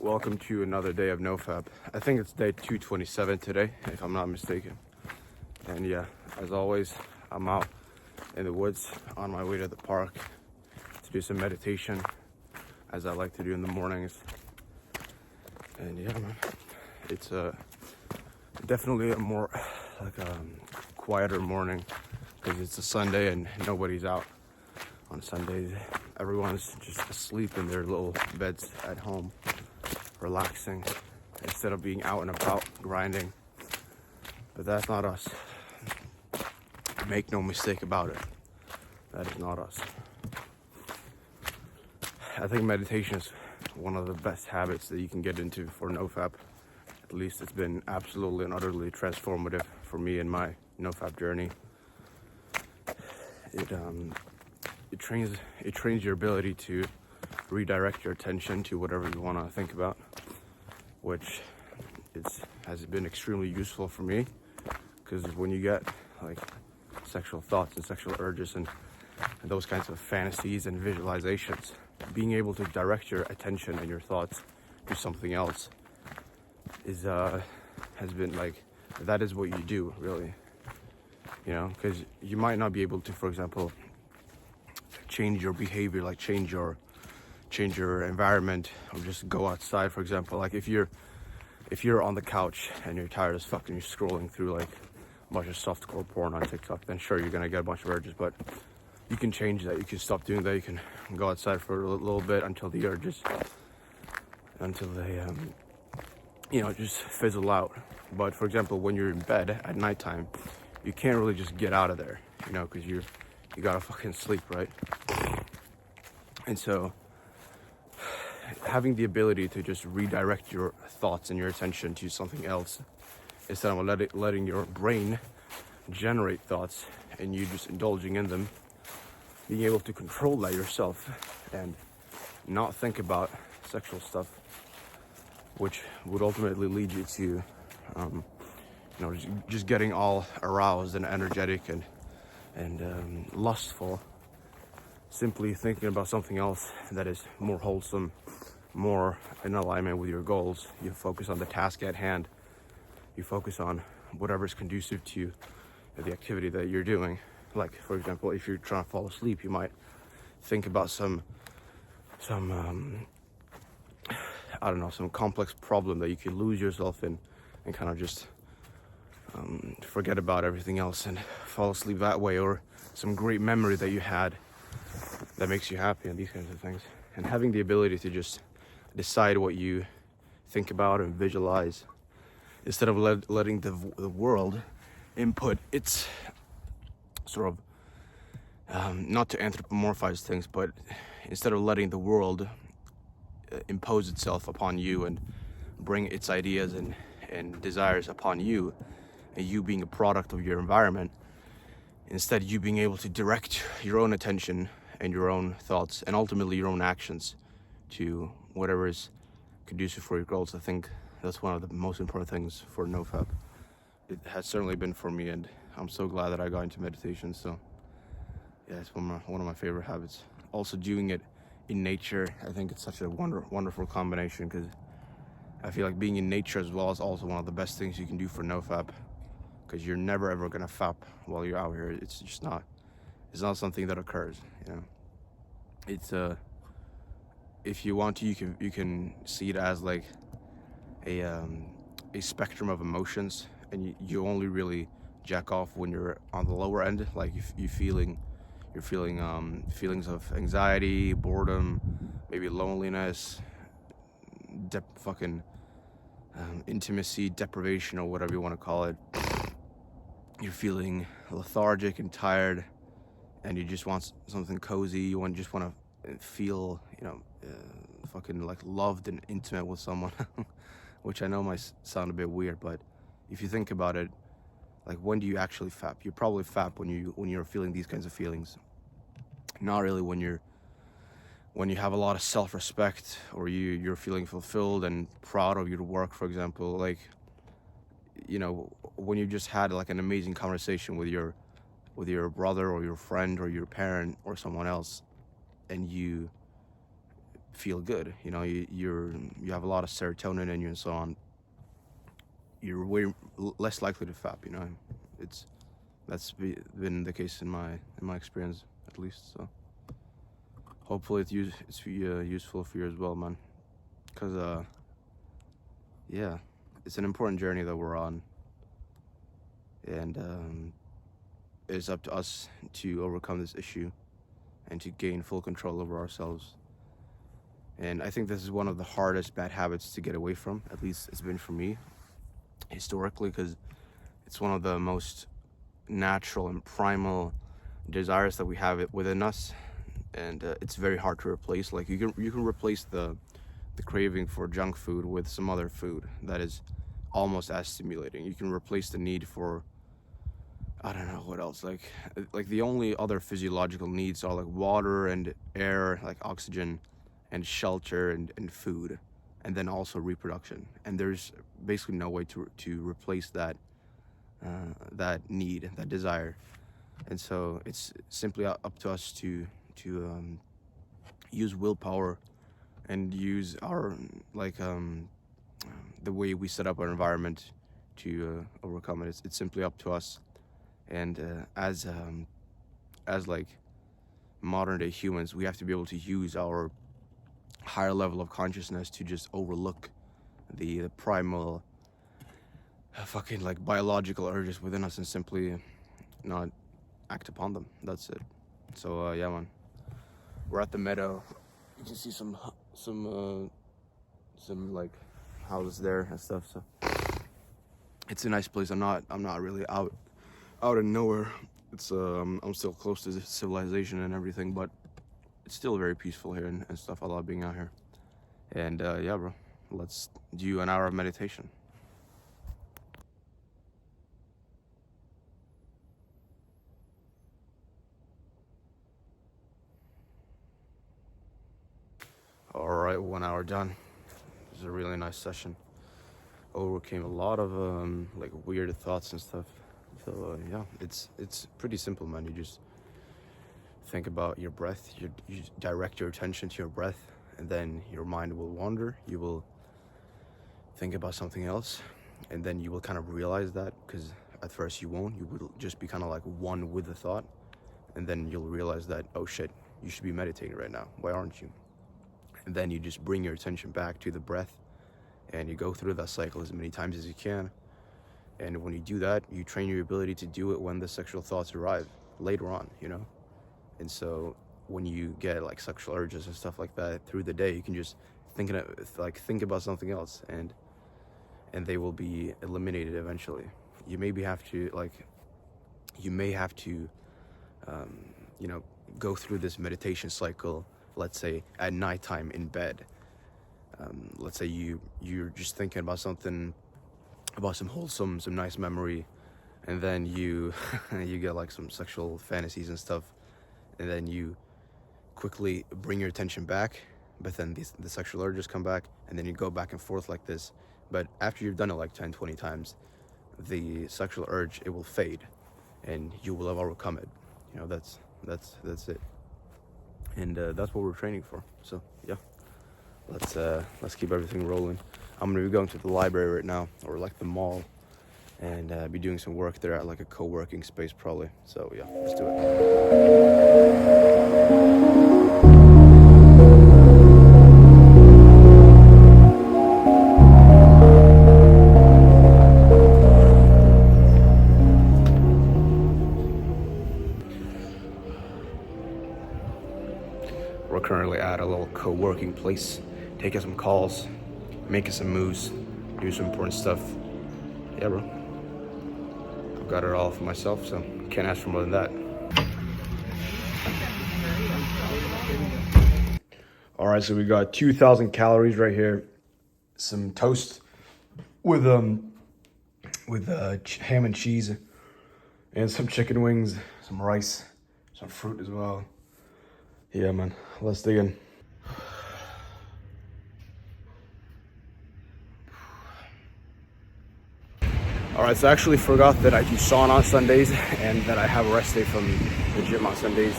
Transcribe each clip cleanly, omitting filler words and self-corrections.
Welcome to another day of NoFap. I think it's day 227 today, if I'm not mistaken. And yeah, as always, I'm out in the woods on my way to the park to do some meditation, as I like to do in the mornings. And yeah, man, it's definitely a more like a quieter morning because it's a Sunday and nobody's out on Sundays. Everyone's just asleep in their little beds at home, relaxing instead of being out and about grinding. But that's not us. Make no mistake about it. That is not us. I think meditation is one of the best habits that you can get into for NoFap. At least it's been absolutely and utterly transformative for me in my NoFap journey. It trains your ability to redirect your attention to whatever you want to think about, which has been extremely useful for me, because when you get like sexual thoughts and sexual urges and those kinds of fantasies and visualizations, being able to direct your attention and your thoughts to something else has been like, that is what you do, really, because you might not be able to, for example, change your behavior, like change your environment, or just go outside. For example, like if you're on the couch and you're tired as fuck and you're scrolling through like a bunch of softcore porn on TikTok, then sure, you're gonna get a bunch of urges, but you can change that. You can stop doing that. You can go outside for a little bit until they just fizzle out. But for example, when you're in bed at nighttime, you can't really just get out of there, because you gotta fucking sleep, right? And so having the ability to just redirect your thoughts and your attention to something else instead of letting your brain generate thoughts and you just indulging in them, being able to control that yourself and not think about sexual stuff, which would ultimately lead you to just getting all aroused and energetic and lustful, simply thinking about something else that is more wholesome, more in alignment with your goals. You focus on the task at hand. You focus on whatever is conducive to the activity that you're doing. Like, for example, if you're trying to fall asleep, you might think about some complex problem that you could lose yourself in and kind of just forget about everything else and fall asleep that way, or some great memory that you had that makes you happy, and these kinds of things. And having the ability to just decide what you think about and visualize instead of letting the world input its sort of not to anthropomorphize things, but instead of letting the world impose itself upon you and bring its ideas and desires upon you, and you being a product of your environment, instead you being able to direct your own attention and your own thoughts and ultimately your own actions to whatever is conducive for your goals. I think that's one of the most important things for NoFap. It has certainly been for me, and I'm so glad that I got into meditation. So yeah, it's one of my favorite habits. Also doing it in nature, I think it's such a wonderful combination, because I feel like being in nature as well is also one of the best things you can do for NoFap, because you're never ever gonna fap while you're out here. It's just not. It's not something that occurs. It's if you want to, you can see it as like a spectrum of emotions, and you only really jack off when you're on the lower end, like you're feeling feelings of anxiety, boredom, maybe loneliness, intimacy deprivation, or whatever you want to call it. You're feeling lethargic and tired, and you just want something cozy. You just want to feel, fucking like loved and intimate with someone, which I know might sound a bit weird, but if you think about it, like, when do you actually fap? You probably fap when you're feeling these kinds of feelings. Not really when you have a lot of self-respect, or you're feeling fulfilled and proud of your work, for example. Like, when you just had like an amazing conversation with your brother or your friend or your parent or someone else, and you feel good. You know, you have a lot of serotonin in you and so on. You're way less likely to fap. You know, that's been the case in my experience, at least. So hopefully it's useful for you as well, man. Cause yeah, it's an important journey that we're on, and it's up to us to overcome this issue and to gain full control over ourselves. And I think this is one of the hardest bad habits to get away from. At least it's been for me historically, because it's one of the most natural and primal desires that we have it within us, and it's very hard to replace. Like you can replace the craving for junk food with some other food that is almost as stimulating. You can replace the need for, I don't know what else, like the only other physiological needs are like water and air, like oxygen and shelter and food, and then also reproduction. And there's basically no way to replace that need, that desire. And so it's simply up to us to use willpower and use our the way we set up our environment to overcome it. It's simply up to us. And as like modern day humans, we have to be able to use our higher level of consciousness to just overlook the primal fucking like biological urges within us and simply not act upon them. That's it. So yeah, man, we're at the meadow. You can see some like houses there and stuff. So it's a nice place. I'm not really out in nowhere. It's I'm still close to civilization and everything, but it's still very peaceful here and stuff. I love being out here. And yeah, bro, let's do an hour of meditation. All right, 1 hour done. It was a really nice session. Overcame a lot of like weird thoughts and stuff. So yeah, it's pretty simple, man. You just think about your breath. You direct your attention to your breath, and then your mind will wander. You will think about something else, and then you will kind of realize that, because at first you won't. You will just be kind of like one with the thought, and then you'll realize that, oh shit, you should be meditating right now. Why aren't you? And then you just bring your attention back to the breath, and you go through that cycle as many times as you can. And when you do that, you train your ability to do it when the sexual thoughts arrive later on, you know? And so when you get like sexual urges and stuff like that through the day, you can just think about something else, and they will be eliminated eventually. You may have to you know, go through this meditation cycle, let's say at nighttime in bed. Let's say you're just thinking about something, about some wholesome, some nice memory, and then you get like some sexual fantasies and stuff, and then you quickly bring your attention back, but then the sexual urges come back, and then you go back and forth like this. But after you've done it like 10, 20 times, the sexual urge, it will fade, and you will have overcome it. You know, that's it. And that's what we're training for. So yeah, let's keep everything rolling. I'm gonna be going to the library right now, or like the mall, and be doing some work there at like a co-working space probably. So yeah, let's do it. We're currently at a little co-working place, taking some calls, making some moves, doing some important stuff. Yeah, bro. I've got it all for myself, so can't ask for more than that. All right, so we got 2,000 calories right here. Some toast with ham and cheese, and some chicken wings, some rice, some fruit as well. Yeah, man, let's dig in. All right, so I actually forgot that I do sauna on Sundays and that I have a rest day from the gym on Sundays,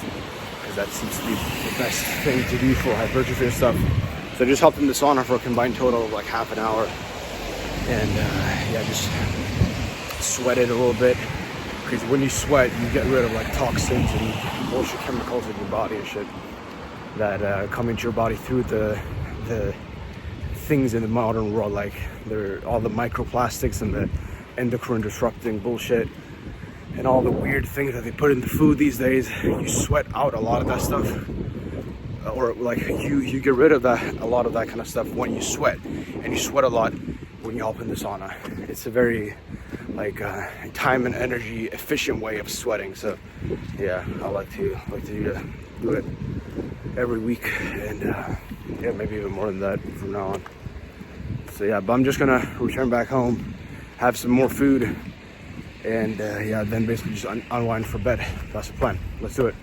because because that seems to be the best thing to do for hypertrophy and stuff. So I just hopped in the sauna for a combined total of like half an hour, and yeah, just sweated a little bit, because when you sweat you get rid of like toxins and bullshit chemicals in your body and shit that come into your body through the things in the modern world, like all the microplastics and the endocrine disrupting bullshit and all the weird things that they put in the food these days. You sweat out a lot of that stuff, or like you get rid of a lot of that kind of stuff when you sweat, and you sweat a lot when you hop in the sauna. It's a very like time and energy efficient way of sweating. So yeah, I like to do it every week, and yeah, maybe even more than that from now on. So yeah, but I'm just gonna return back home, have some more food, and yeah, then basically just unwind for bed. That's the plan. Let's do it.